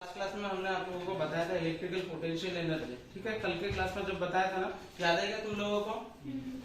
Last class में हमने आप लोगों को बताया था इलेक्ट्रिकल पोटेंशियल एनर्जी। ठीक है, कल के क्लास में जब बताया था ना, याद है क्या तुम लोगों को?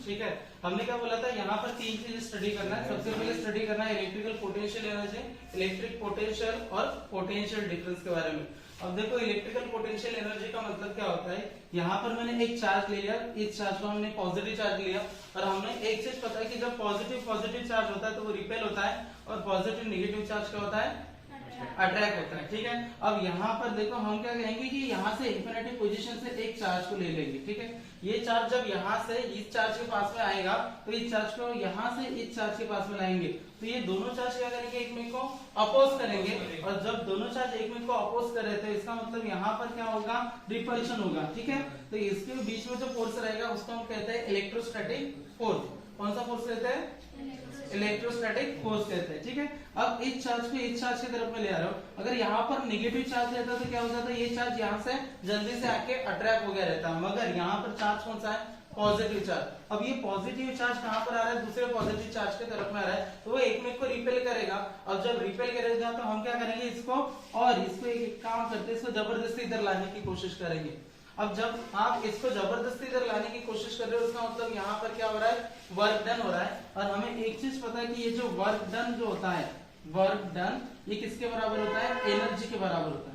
ठीक है, हमने क्या बोला था, यहाँ पर तीन चीजें स्टडी करना है। सबसे पहले स्टडी करना है electrical potential energy, electric potential और पोटेंशियल डिफरेंस के बारे में। अब देखो, इलेक्ट्रिकल पोटेंशियल एनर्जी का मतलब क्या होता है। यहाँ पर मैंने एक चार्ज लिया, इस चार्ज को हमने पॉजिटिव चार्ज लिया और हमने एक चीज पता है कि जब पॉजिटिव चार्ज होता है तो वो रिपेल होता है और पॉजिटिव नेगेटिव चार्ज क्या होता है, अट्रैक्ट होता है। ठीक है, अब यहाँ पर देखो हम क्या कहेंगे कि यहाँ से इंफिनिटी पोजीशन से एक चार्ज को ले लेंगे। ठीक है, ये चार्ज जब यहाँ से इस चार्ज के पास में आएगा तो इस चार्ज को यहाँ से इस चार्ज के पास में लाएंगे तो ये दोनों चार्ज क्या करेंगे, एक में को अपोज करेंगे। और जब दोनों चार्ज एक में को अपोज कर रहे थे, इसका मतलब यहाँ पर क्या होगा, रिपल्शन होगा। ठीक है, तो इसके बीच में जो फोर्स रहेगा उसको हम कहते हैं इलेक्ट्रोस्टैटिक फोर्स। कौन सा फोर्स कहते हैं? इलेक्ट्रोस्टैटिक फोर्स कहते हैं। ठीक है, अब इस चार्ज को इस चार्ज की तरफ में ले आ रहा हूं। अगर यहाँ पर नेगेटिव चार्ज रहता तो क्या हो जाता, ये चार्ज यहाँ से जल्दी से आके अट्रैक्ट हो गया रहता, मगर यहाँ पर चार्ज कौन सा है, पॉजिटिव चार्ज। अब ये पॉजिटिव चार्ज कहाँ पर आ रहा है, दूसरे पॉजिटिव चार्ज की तरफ में आ रहा है, तो वो एक में को रिपेल करेगा। अब जब रिपेल करेगा तो हम क्या करेंगे, इसको और इसको एक काम करते हैं, इसको जबरदस्ती इधर लाने की कोशिश करेंगे। अब जब आप इसको जबरदस्ती इधर लाने की कोशिश कर रहे हो, उसका मतलब यहाँ पर क्या हो रहा है, वर्क डन हो रहा है। और हमें एक चीज पता है कि ये जो वर्क डन जो होता है, वर्क डन ये किसके बराबर होता है, एनर्जी के बराबर होता है,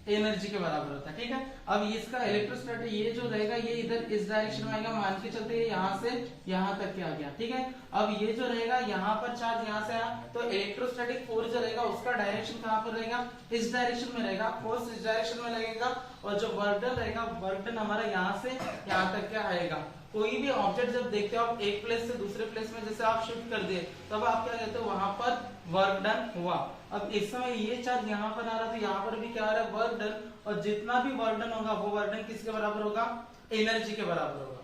एनर्जी के बराबर होता है। ठीक है, अब इसका इलेक्ट्रोस्टैटिक ये जो रहेगा ये इधर इस डायरेक्शन में आएगा, मान के चलते हैं यहाँ से यहाँ तक के आ गया। ठीक है, अब ये जो रहेगा यहाँ पर चार्ज यहाँ से आया तो इलेक्ट्रोस्टैटिक फोर्स जो रहेगा उसका डायरेक्शन कहाँ पर रहेगा, इस डायरेक्शन में रहेगा, फोर्स इस डायरेक्शन में लगेगा। और जो वर्क डन रहेगा, वर्क डन हमारा यहाँ से यहाँ तक क्या आएगा। कोई भी ऑब्जेक्ट जब देखते हो आप एक प्लेस से दूसरे प्लेस में जैसे आप शिफ्ट कर दिए, तब आप क्या कहते हो, वहां पर वर्क डन हुआ। अब इस समय ये चार्ज यहाँ पर आ रहा है तो यहाँ पर भी क्या आ रहा है, वर्क डन। और जितना भी वर्क डन होगा वो वर्क डन किसके बराबर होगा, एनर्जी के बराबर होगा।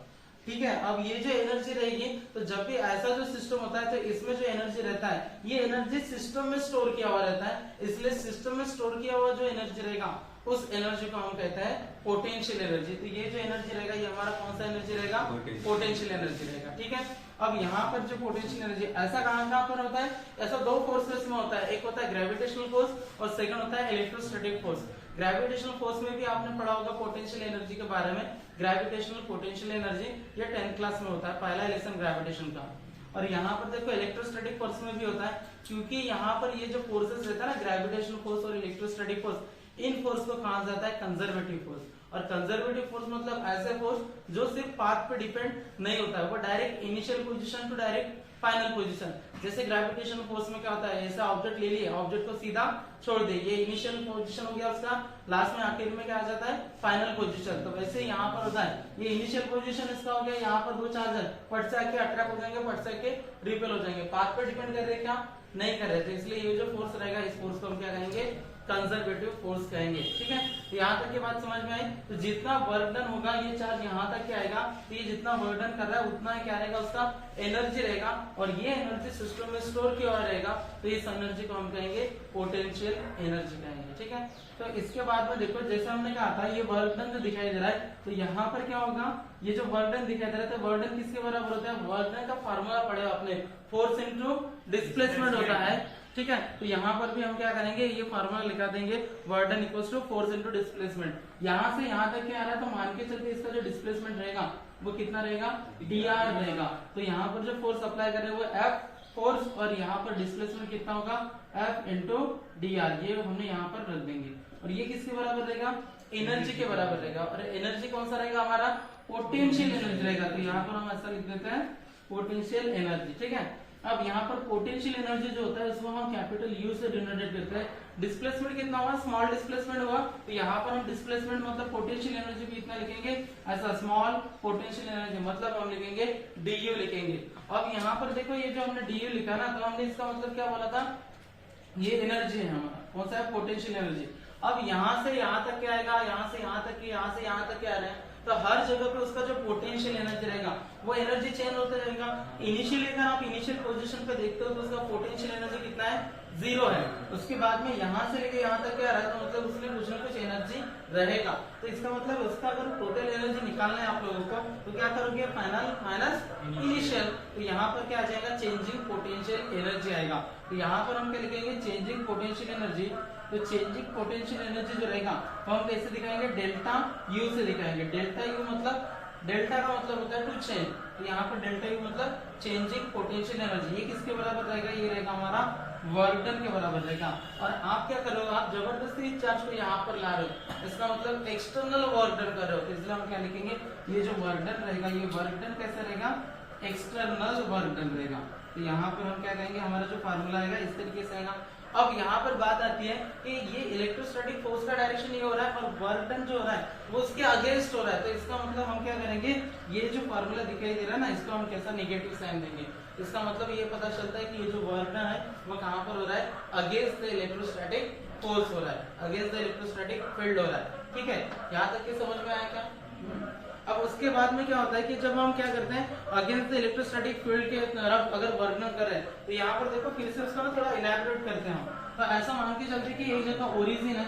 ठीक है, अब ये जो एनर्जी रहेगी, तो जब भी ऐसा जो सिस्टम होता है तो इसमें जो एनर्जी रहता है ये एनर्जी सिस्टम में स्टोर किया हुआ रहता है, इसलिए सिस्टम में स्टोर किया हुआ जो एनर्जी रहेगा उस एनर्जी को हम कहते हैं पोटेंशियल एनर्जी। तो ये जो एनर्जी रहेगा ये हमारा कौन सा एनर्जी रहेगा, पोटेंशियल एनर्जी रहेगा। ठीक है, अब यहाँ पर जो पोटेंशियल एनर्जी ऐसा कहाँ पर होता है, ऐसा दो फोर्सेस में होता है, एक होता है ग्रेविटेशनल फोर्स और सेकंड होता है इलेक्ट्रोस्टैटिक फोर्स। ग्रेविटेशनल फोर्स में भी आपने पढ़ा होगा पोटेंशियल एनर्जी के बारे में, ग्रेविटेशनल पोटेंशियल एनर्जी ये 10th क्लास में होता है, पहला लेसन ग्रेविटेशन का। और यहाँ पर देखो इलेक्ट्रोस्टैटिक फोर्स में भी होता है, क्योंकि यहाँ पर ये जो फोर्सेस रहता है ना, ग्रेविटेशनल फोर्स और इलेक्ट्रोस्टैटिक फोर्स, इन फोर्स को कहा जाता है कंजर्वेटिव फोर्स। और कंजर्वेटिव फोर्स मतलब ऐसे फोर्स जो सिर्फ पाथ पे डिपेंड नहीं होता है, वो direct initial position to direct final position. जैसे ग्रेविटेशनल फोर्स में क्या होता है, ऐसा ऑब्जेक्ट ले लिए, ऑब्जेक्ट को सीधा छोड़ दे, ये इनिशियल पोजीशन हो गया उसका, लास्ट में आखिर में क्या आ जाता है, फाइनल पोजीशन। तो वैसे यहाँ पर होता है, ये इनिशियल पोजीशन इसका हो गया, यहाँ पर दो चार्ज है, फट से आके अट्रैक्ट हो जाएंगे, फट से आके रिपेल हो जाएंगे, पाथ पे डिपेंड कर रहे हैं क्या, नहीं कर रहे थे। इसलिए ये जो फोर्स रहेगा इस फोर्स को हम क्या कहेंगे, कंजर्वेटिव फोर्स कहेंगे। ठीक है, तो यहाँ तक की बात समझ में आई। तो जितना वर्क डन होगा ये चार्ज यहाँ तक क्या आएगा, तो ये जितना वर्क डन कर रहा है उतना क्या रहेगा, उसका एनर्जी रहेगा। और ये एनर्जी सिस्टम में स्टोर किया हुआ रहेगा, तो इस एनर्जी को हम कहेंगे पोटेंशियल एनर्जी कहेंगे। ठीक है, तो इसके बाद में देखो, जैसे हमने कहा था ये वर्क डन जो दिखाई दे रहा है, तो यहाँ पर क्या होगा, ये जो वर्क डन दिखाई दे रहा है, वर्क डन किसके बराबर होता है, वर्क डन का फार्मूला पढ़े आपने, फोर्स इंटू डिस्प्लेसमेंट होता है। ठीक है, तो यहाँ पर भी हम क्या करेंगे, ये फार्मूला लिखा देंगे, work done equals to force into displacement. यहाँ से यहाँ तक क्या आ रहा है, तो मान के चलते इसका जो डिस्प्लेसमेंट रहेगा वो कितना रहेगा, dr रहेगा। तो यहाँ पर जो फोर्स अप्लाई कर रहे हैं वो F फोर्स, और यहाँ पर डिस्प्लेसमेंट कितना होगा, F इंटू dr, ये हमने यहाँ पर रख देंगे। और ये किसके बराबर रहेगा, एनर्जी के बराबर रहेगा। और एनर्जी कौन सा रहेगा, हमारा पोटेंशियल एनर्जी रहेगा। तो यहाँ पर हम ऐसा लिख देते हैं, पोटेंशियल एनर्जी। ठीक है, अब यहाँ पर पोटेंशियल एनर्जी जो होता है उसको हम कैपिटल U से डिनोटेट करते हैं। डिस्प्लेसमेंट कितना हुआ, स्मॉल डिस्प्लेसमेंट हुआ, तो यहाँ पर हम डिस्प्लेसमेंट मतलब पोटेंशियल एनर्जी भी इतना लिखेंगे, ऐसा स्मॉल पोटेंशियल एनर्जी मतलब हम लिखेंगे du लिखेंगे। अब यहाँ पर देखो ये जो हमने du लिखा ना, तो हमने इसका मतलब क्या बोला था, ये एनर्जी है हमारा, कौन सा है, पोटेंशियल एनर्जी। अब यहाँ से यहाँ तक क्या आएगा, यहाँ से यहाँ तक, यहाँ से यहाँ तक क्या आ रहे हैं, तो हर जगह पे उसका जो पोटेंशियल एनर्जी रहेगा वो एनर्जी चेंज होता जाएगा। इनिशियली अगर आप इनिशियल पोजीशन पे देखते हो तो उसका पोटेंशियल एनर्जी कितना है, जीरो है, उसके बाद में यहाँ से लेके यहाँ तक क्या रहा, तो मतलब उसमें कुछ ना कुछ एनर्जी रहेगा। तो इसका मतलब उसका अगर टोटल एनर्जी निकालना है आप लोगों को, तो क्या करोगे, फाइनल माइनस इनिशियल, तो यहाँ पर क्या आ जाएगा, चेंजिंग पोटेंशियल एनर्जी आएगा। तो यहाँ पर हम क्या लिखेंगे, चेंजिंग पोटेंशियल एनर्जी। तो चेंजिंग पोटेंशियल एनर्जी जो रहेगा तो हम कैसे दिखाएंगे, डेल्टा यू से दिखाएंगे। डेल्टा यू मतलब, डेल्टा का मतलब होता है टू चेंज, तो यहाँ पर डेल्टा यू मतलब चेंजिंग पोटेंशियल एनर्जी। ये किसके बराबर रहेगा, ये रहेगा हमारा वर्क डन के बराबर रहेगा। और आप क्या कर रहे हो, आप जबरदस्ती इस चार्ज को यहाँ पर ला रहे हो, इसका मतलब एक्सटर्नल वर्क डन कर रहे हो। इसलिए हम क्या लिखेंगे, ये जो वर्क डन रहेगा, ये वर्क डन कैसे रहेगा, एक्सटर्नल वर्क डन रहेगा। तो यहाँ पर हम क्या कहेंगे, हमारा जो फार्मूला आएगा इस तरीके से आएगा। अब यहाँ पर बात आती है कि ये इलेक्ट्रोस्टैटिक फोर्स का डायरेक्शन ये हो रहा है और वर्क डन जो हो रहा है वो उसके अगेंस्ट हो रहा है। तो इसका मतलब हम क्या करेंगे, ये जो फार्मूला दिखाई दे रहा है ना, इसको हम कैसा नेगेटिव साइन देंगे। इसका मतलब ये पता चलता है कि ये जो वर्क डन है वो कहाँ पर हो रहा है, अगेंस्ट द इलेक्ट्रोस्टैटिक फोर्स हो रहा है, अगेंस्ट द इलेक्ट्रोस्टैटिक फील्ड हो रहा है। ठीक है, यहाँ तक के समझ में आया क्या? अब उसके बाद में क्या होता है कि जब हम क्या करते हैं, अगेंस्ट द इलेक्ट्रोस्टैटिक फील्ड के तरफ अगर वर्क डन कर रहे हैं, तो यहाँ पर देखो फिर से उसका ना थोड़ा इलैबोरेट करते हैं हम। तो ऐसा मान के चलते कि एक जगह ओरिजिन है,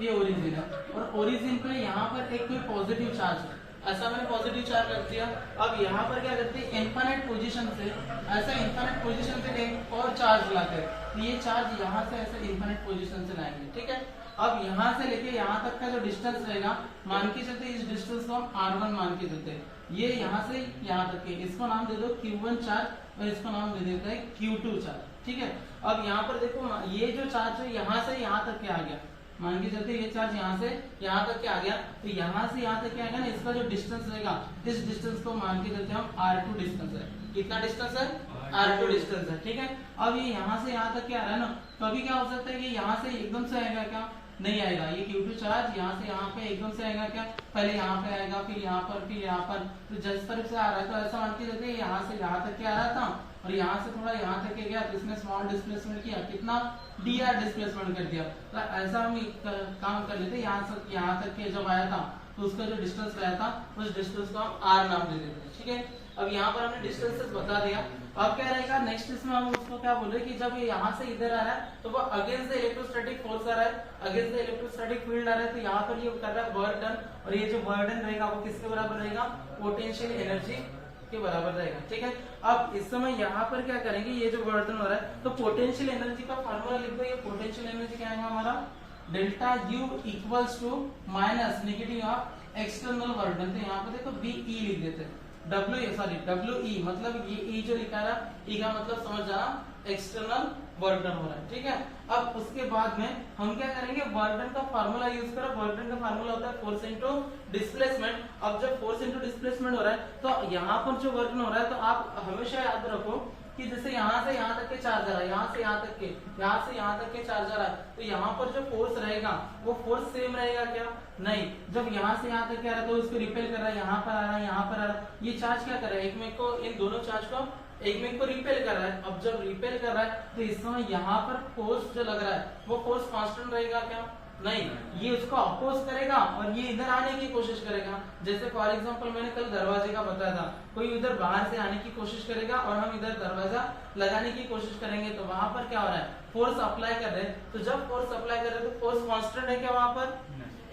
ये ओरिजिन है, और ओरिजिन पे यहाँ पर एक कोई पॉजिटिव चार्ज है, ऐसा मैंने पॉजिटिव चार्ज रख दिया। अब यहाँ पर क्या करते हैं, इनफाइनाइट पोजीशन से, ऐसा इनफाइनाइट पोजीशन से एक और चार्ज लाते हैं, तो ये चार्ज यहाँ से ऐसे इनफाइनाइट पोजीशन से लाएंगे। ठीक है, अब यहाँ से लेके यहाँ तक का जो डिस्टेंस रहेगा, मान के चलते इस डिस्टेंस को हम r1 मान के चलते हैं, ये यहाँ से यहाँ तक के, इसको नाम दे दो q1 चार्ज और इसको नाम दे देते हैं q2 चार्ज। ठीक है, अब यहाँ पर देखो ये जो चार्ज है यहाँ से यहाँ तक के आ गया, मान के चलते ये चार्ज यहाँ से यहाँ तक के आ गया, तो यहाँ से यहाँ तक के आएगा ना, इसका जो डिस्टेंस रहेगा, इस डिस्टेंस को मान के चलते हम r2 डिस्टेंस है। कितना डिस्टेंस है, r2 डिस्टेंस है। ठीक है, अब ये यहाँ से यहाँ तक के आ रहा है ना, तो अभी क्या हो सकता है कि यहाँ से एकदम से आएगा क्या, नहीं आएगा, ये q2 चार्ज यहाँ से यहाँ पे एकदम से आएगा क्या, पहले यहाँ पे आएगा, फिर यहाँ पर, फिर यहाँ पर, तो जिस तरफ से आ रहा है तो ऐसा मान के चलते हैं यहाँ से यहाँ तक के आ रहा था और यहाँ से थोड़ा यहाँ तक के गया, तो इसने स्मॉल डिस्प्लेसमेंट किया, कितना, dr डिस्प्लेसमेंट कर दिया। तो ऐसा हम काम कर लेते, यहाँ से यहाँ तक के जब आया था तो उसका जो डिस्टेंस आया था उस डिस्टेंस को हम r नाम दे देते हैं। ठीक है, अब यहाँ पर हमने डिस्टेंसेस बता दिया। अब क्या रहेगा, नेक्स्ट इसमें हम उसको क्या बोल रहे हैं कि जब ये यहाँ से इधर आ रहा है तो वो अगेंस्ट द इलेक्ट्रोस्टैटिक फोर्स आ रहा है, अगेंस्ट द इलेक्ट्रोस्टैटिक फील्ड आ रहा है, तो यहाँ पर ये कर रहा है वर्क डन, और ये जो वर्क डन रहेगा वो किसके बराबर रहेगा, पोटेंशियल एनर्जी के बराबर रहेगा। ठीक है, अब इस समय यहाँ पर क्या करेंगे, ये जो वर्क डन हो रहा है तो पोटेंशियल एनर्जी का फार्मूला लिख दो। ये पोटेंशियल एनर्जी क्या है हमारा, delta U equals to minus negative of external work done. तो यहाँ पे देखो बीई लिख देते हैं, डब्ल्यू मतलब ये ई जो लिखा रहा, ई का मतलब समझ जाना, एक्सटर्नल वर्क डन हो रहा है। ठीक है, अब उसके बाद में हम क्या करेंगे, वर्क डन का फार्मूला यूज करो। वर्क डन का फार्मूला होता है फोर्स इनटू डिस्प्लेसमेंट। अब जब फोर्स इनटू डिस्प्लेसमेंट हो रहा है तो यहाँ पर जो वर्क डन हो रहा है, तो आप हमेशा याद रखो कि जैसे यहाँ से यहाँ तक के चार्ज आ रहा है, यहाँ से यहाँ तक के, यहाँ से यहाँ तक के चार्ज आ रहा है, तो यहाँ पर जो फोर्स रहेगा वो फोर्स सेम रहेगा क्या, नहीं। जब यहाँ से यहाँ तक क्या रहा है तो उसको रिपेल कर रहा है, यहाँ पर आ रहा है, यहाँ पर आ रहा है, ये चार्ज क्या कर रहा है, एक में को, इन दोनों चार्ज को एक में को रिपेल कर रहा है। अब जब रिपेल कर रहा है तो इस समय यहाँ पर फोर्स जो लग रहा है वो फोर्स कांस्टेंट रहेगा क्या, नहीं, ये उसको अपोज करेगा और ये इधर आने की कोशिश करेगा। जैसे फॉर एग्जांपल मैंने कल दरवाजे का बताया था, कोई इधर बाहर से आने की कोशिश करेगा और हम इधर दरवाजा लगाने की कोशिश करेंगे, तो वहां पर क्या हो रहा है, फोर्स अप्लाई कर रहे हैं। तो जब फोर्स अप्लाई कर रहे हैं तो फोर्स कांस्टेंट है क्या, वहां पर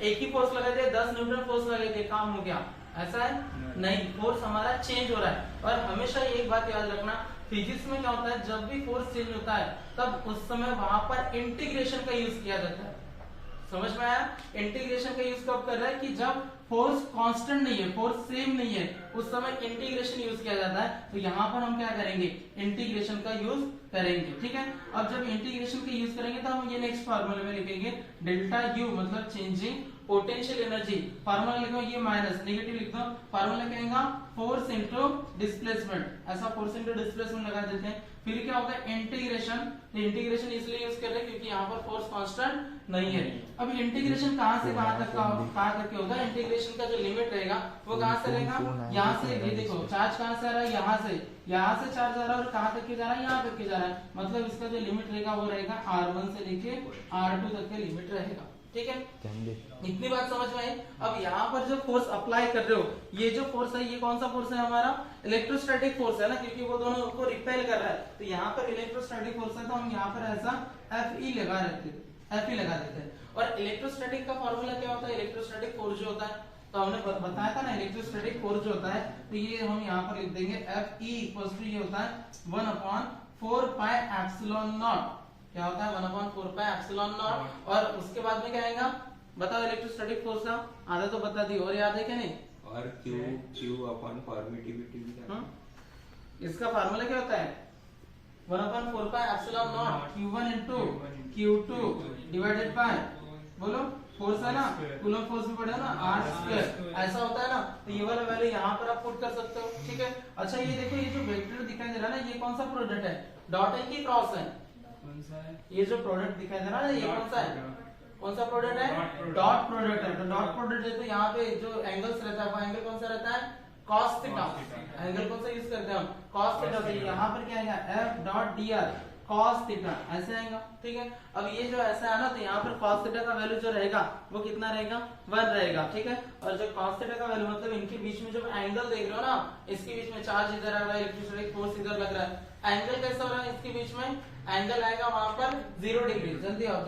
एक ही फोर्स लगा दिया, 10 न्यूटन फोर्स लगा दिया, काम हो गया, ऐसा है नहीं, फोर्स हमारा चेंज हो रहा है। और हमेशा एक बात याद रखना, फिजिक्स में क्या होता है, जब भी फोर्स चेंज होता है तब उस समय वहां पर इंटीग्रेशन का यूज किया जाता है। समझ में आया, इंटीग्रेशन का यूज कब कर रहा है कि जब फोर्स कांस्टेंट नहीं है, फोर्स सेम नहीं है, उस समय इंटीग्रेशन यूज किया जाता है। तो यहाँ पर हम क्या करेंगे, इंटीग्रेशन का यूज करेंगे। ठीक है, अब जब इंटीग्रेशन का यूज करेंगे तो हम ये नेक्स्ट फार्मूले में लिखेंगे, डेल्टा यू मतलब चेंजिंग पोटेंशियल एनर्जी। फार्मूला लिखो, ये माइनस नेगेटिव लिख दो, फार्मूला कहेगा फोर्स इनटू डिस्प्लेसमेंट, ऐसा फोर्स इनटू डिस्प्लेसमेंट लगा देते हैं। फिर क्या होगा, इंटीग्रेशन। इंटीग्रेशन इसलिए यूज कर रहे हैं क्योंकि यहाँ पर फोर्स कांस्टेंट नहीं है। अब इंटीग्रेशन कहाँ से कहाँ तक होगा, इंटीग्रेशन का जो लिमिट रहेगा वो कहाँ से रहेगा, यहाँ से, ये देखो चार्ज कहाँ से आ रहा है, यहाँ से चार्ज आ रहा है, और कहाँ तक के जा रहा है, यहाँ तक के जा रहा है, मतलब इसका जो लिमिट रहेगा वो रहेगा R1 से लेके R2 तक के लिमिट रहेगा। ठीक है, इतनी बात समझ में आई। अब यहाँ पर जो फोर्स अप्लाई कर रहे हो, ये जो फोर्स है ये कौन सा फोर्स है हमारा, इलेक्ट्रोस्टैटिक फोर्स है ना, क्योंकि वो दोनों को रिपेल कर रहा है। तो यहाँ पर इलेक्ट्रोस्टैटिक फोर्स है तो हम यहाँ पर ऐसा Fe लगा देते हैं। और इलेक्ट्रोस्टैटिक का फॉर्मूला क्या होता है, इलेक्ट्रोस्टैटिक फोर्स जो होता है, तो हमने बताया था ना, इलेक्ट्रोस्टैटिक फोर्स जो होता है, तो ये हम यहाँ पर लिख देंगे Fe ये होता है 1/4 पाई एप्सिलॉन नॉट। क्या होता है 1/4 पाई एप्सिलॉन नॉट। और उसके बाद में क्या आएगा, बताओ इलेक्ट्रोस्टैटिक फोर्स का आधा तो बता दी, और याद है क्या नहीं, और Q अपॉन परमिटिविटी। इसका फार्मूला क्या होता है 1/4 pi epsilon not Q1 into Q2 divided by, बोलो फोर्स है ना, कूलम फोर्स भी पढ़े ना, r², ऐसा होता है ना। तो ये वाला वैल्यू यहाँ पर आप पुट कर सकते हो, ठीक है। अच्छा ये देखो, ये जो वेक्टर दिखाई दे रहा है ना, ये कौन सा प्रोडक्ट है, डॉट है कि क्रॉस है, कौन सा है, ये जो प्रोडक्ट दिखाई दे रहा है ये कौन सा है, कौन सा प्रोडक्ट है, डॉट प्रोडक्ट है। तो डॉट प्रोडक्ट है तो यहाँ पे जो एंगल्स रहता है वो एंगल कौन सा रहता है, cos थीटा। एंगल कौन सा यूज करते हैं हम, cos थीटा। तो यहाँ पर क्या आएगा F dot dr cos theta, ऐसे आएगा, ठीक है। अब ये जो ऐसा है ना, तो यहाँ पर cos थीटा का वैल्यू जो रहेगा वो कितना रहेगा, 1 रहेगा, ठीक है। और जो cos थीटा का वैल्यू मतलब इनके बीच में जो एंगल देख रहे हो ना, इसके बीच में चार्ज इधर आ रहा है, इलेक्ट्रोस्टैटिक फोर्स इधर लग रहा है, एंगल कैसा हो रहा है इसके बीच में, एंगल आएगा वहां पर 0 डिग्री। जल्दी आओ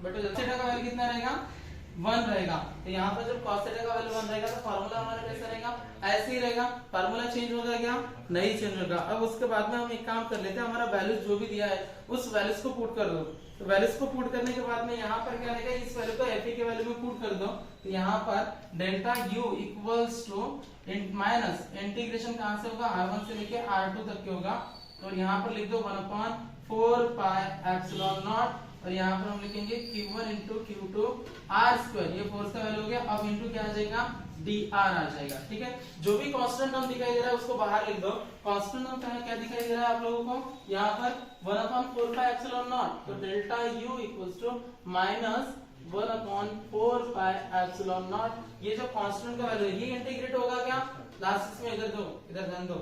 बेटा, थीटा का वैल्यू कितना रहेगा, 1 रहेगा। तो यहाँ पर जब cos थीटा का वैल्यू 1 रहेगा तो फार्मूला हमारा कैसा रहेगा, ऐसे ही रहेगा। फार्मूला चेंज होगा क्या, नहीं चेंज होगा। अब उसके बाद में हम एक काम कर लेते हैं, हमारा वैल्यू जो भी दिया है उस वैल्यूज को पुट कर दो। तो वैल्यूज को पुट करने के बाद में यहाँ पर क्या रहेगा, इस वैल्यू को Fe के वैल्यू में पुट कर दो। तो यहाँ पर delta U equals to minus integration कहां से होगा, R1 से लेके R2 तक के होगा। तो यहाँ पर लिख दो 1/4 पाई एप्सिलॉन नॉट, और यहाँ पर हम लिखेंगे Q1 into Q2 R², ये फोर्स का वैल्यू हो गया। अब इंटू क्या आ जाएगा, dr आ जाएगा, ठीक है। जो भी कांस्टेंट टर्म दिखाई दे रहा है उसको बाहर लिख दो। कांस्टेंट टर्म क्या दिखाई दे रहा है आप लोगों को, यहाँ पर 1/4 पाई एप्सिलॉन नॉट, तो delta U equals to minus 1/4 pi epsilon naught. ये जो कांस्टेंट का वैल्यू है ये इंटीग्रेट होगा क्या, लास्ट में इधर दो, इधर ध्यान दो,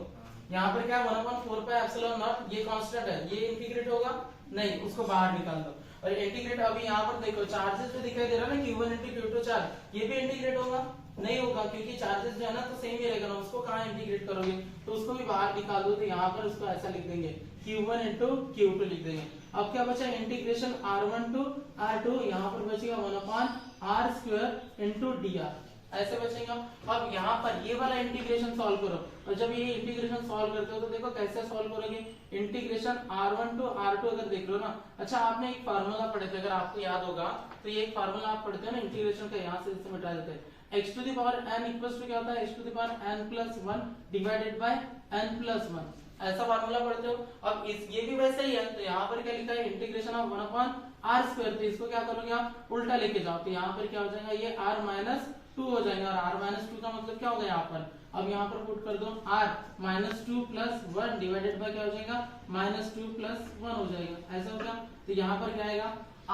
यहाँ पर क्या है 1/4 पाई एप्सिलॉन नॉट, ये कांस्टेंट है, ये इंटीग्रेट होगा नहीं, उसको बाहर निकाल दो। और इंटीग्रेट अभी यहाँ पर देखो चार्जेस जो दिखाई दे रहा है ना Q1 into Q2 चार्ज, ये भी इंटीग्रेट होगा नहीं होगा, क्योंकि चार्जेस जो है ना तो सेम ही रहेगा ना, उसको कहाँ इंटीग्रेट करोगे, तो उसको भी बाहर निकाल दो। तो यहाँ पर उसको ऐसा लिख देंगे Q1 into Q2 लिख देंगे। अब क्या बचा, इंटीग्रेशन R1 to R2, यहाँ पर बचेगा 1/r² into dr, ऐसे बचेगा। अब यहाँ पर ये वाला इंटीग्रेशन सॉल्व करो, और जब ये इंटीग्रेशन सॉल्व करते हो तो देखो कैसे सॉल्व करोगे, इंटीग्रेशन R1 to R2 अगर देख लो ना। अच्छा आपने एक फार्मूला पढ़े थे, अगर आपको याद होगा तो ये एक फार्मूला आप पढ़ते हो ना इंटीग्रेशन का, यहाँ से इससे मिटा देते हैं। x to the power n equals to क्या होता है, x to the power n+1 divided by n+1, ऐसा फार्मूला पढ़ते हो। अब ये भी वैसे ही है, तो यहाँ पर क्या लिखा है, इंटीग्रेशन ऑफ 1/r², तो इसको क्या करोगे आप, उल्टा लेके जाओ। तो यहाँ पर क्या हो जाएगा, ये r-2 हो जाएगा, और r-2 का मतलब क्या होगा यहाँ पर, अब यहाँ पर पुट कर दो r-2 + 1 डिवाइडेड बाय क्या हो जाएगा, -2 + 1 हो जाएगा, ऐसा होगा। तो यहाँ पर क्या आएगा,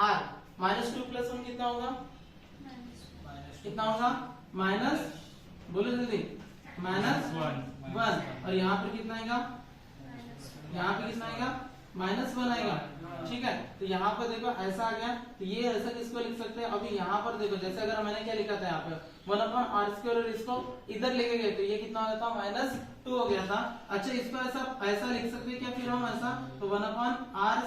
r-2 + 1 कितना होगा, कितना होगा, माइनस, बोलो जल्दी, -1, और यहाँ पर कितना आएगा, यहाँ पे कितना आएगा, -1 आएगा, ठीक है। तो यहाँ पर देखो ऐसा आ गया, तो ये ऐसा किसको लिख सकते हैं, अभी यहाँ पर देखो जैसे अगर मैंने क्या लिखा था यहाँ पे 1/r², और इसको इधर लेके गए तो ये कितना हो गया था, -2 हो गया था। अच्छा इसको ऐसा लिख सकते हैं क्या फिर हम ऐसा, तो 1/r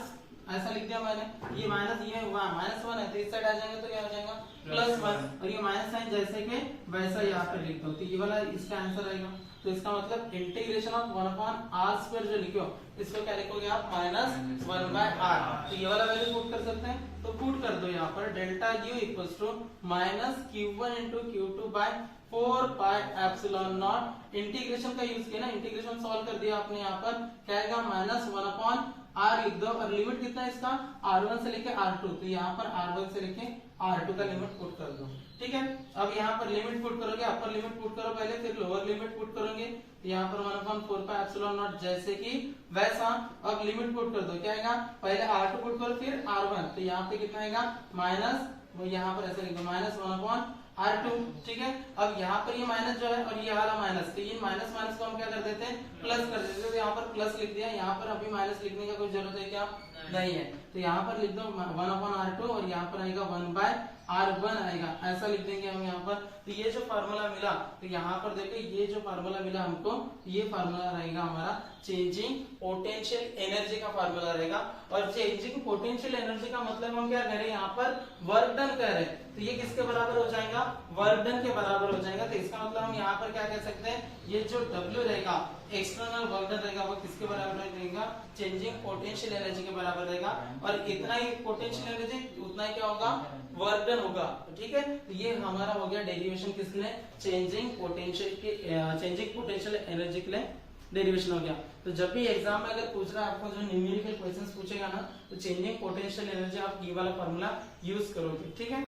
ऐसा लिख दिया मैंने, ये माइनस, ये -1 है तो इस साइड आ जाएंगे तो क्या हो जाएगा, +1, और ये माइनस साइन जैसे के वैसा यहाँ पे लिख दो, तो ये वाला इसका आंसर आएगा। तो इसका मतलब इंटीग्रेशन ऑफ 1/r² जो लिखो इसको क्या लिखोगे आप, -1/r। तो ये वाला वैल्यू पुट कर सकते हैं, तो पुट कर दो यहाँ पर delta U equals to -Q1 into Q2 by 4 pi epsilon naught. Integration का यूज किया ना, इंटीग्रेशन सॉल्व कर दिया आपने, यहाँ पर क्या आएगा, -1/r लिख दो, और लिमिट कितना है इसका, R1 से लेके R2, तो यहाँ पर R1 से लेके R2 का लिमिट पुट कर दो, ठीक है। अब यहाँ पर लिमिट पुट करोगे, अपर लिमिट पुट करो पहले, फिर लोअर लिमिट पुट करोगे, तो यहाँ पर 1/4 पाई एप्सिलॉन नॉट जैसे कि वैसा। अब लिमिट पुट कर दो, क्या आएगा, पहले R2 पुट करो फिर R1, तो यहाँ पे कितना आएगा, माइनस, यहाँ पर ऐसे लिख दो -1/r2, ठीक है। अब यहाँ पर ये माइनस जो है और ये वाला माइनस, तो ये माइनस को हम क्या कर देते हैं, प्लस कर देते हैं, तो यहाँ पर प्लस लिख दिया, यहाँ पर अभी माइनस लिखने का कोई जरूरत है क्या, नहीं है। तो यहाँ पर लिख दो 1/r2, और यहाँ पर आएगा 1/r R1 आएगा, ऐसा लिख देंगे हम यहाँ पर। तो ये जो फार्मूला मिला, तो यहाँ पर देखो ये जो फार्मूला मिला हमको, ये फार्मूला रहेगा हमारा चेंजिंग पोटेंशियल एनर्जी का फार्मूला रहेगा। और चेंजिंग पोटेंशियल एनर्जी का मतलब हम क्या कह रहे हैं, यहाँ पर वर्क डन कह रहे हैं, तो ये किसके बराबर हो जाएगा, वर्क डन के बराबर हो जाएगा। तो इसका मतलब हम यहाँ पर क्या कह सकते हैं, ये जो W रहेगा एक्सटर्नल वर्क डन रहेगा, वो किसके बराबर रहेगा, चेंजिंग पोटेंशियल एनर्जी के बराबर रहेगा। और इतना ही पोटेंशियल एनर्जी, उतना ही क्या होगा, वर्क डन होगा। ठीक है, तो ये हमारा हो गया डेरिवेशन किसके लिए, चेंजिंग पोटेंशियल एनर्जी के लिए डेरिवेशन हो गया। तो जब भी एग्जाम में अगर पूछ रहा है आपको, जो न्यूमेरिकल क्वेश्चंस पूछेगा ना, तो चेंजिंग पोटेंशियल एनर्जी आप ये वाला फार्मूला यूज करोगे। ठीक है।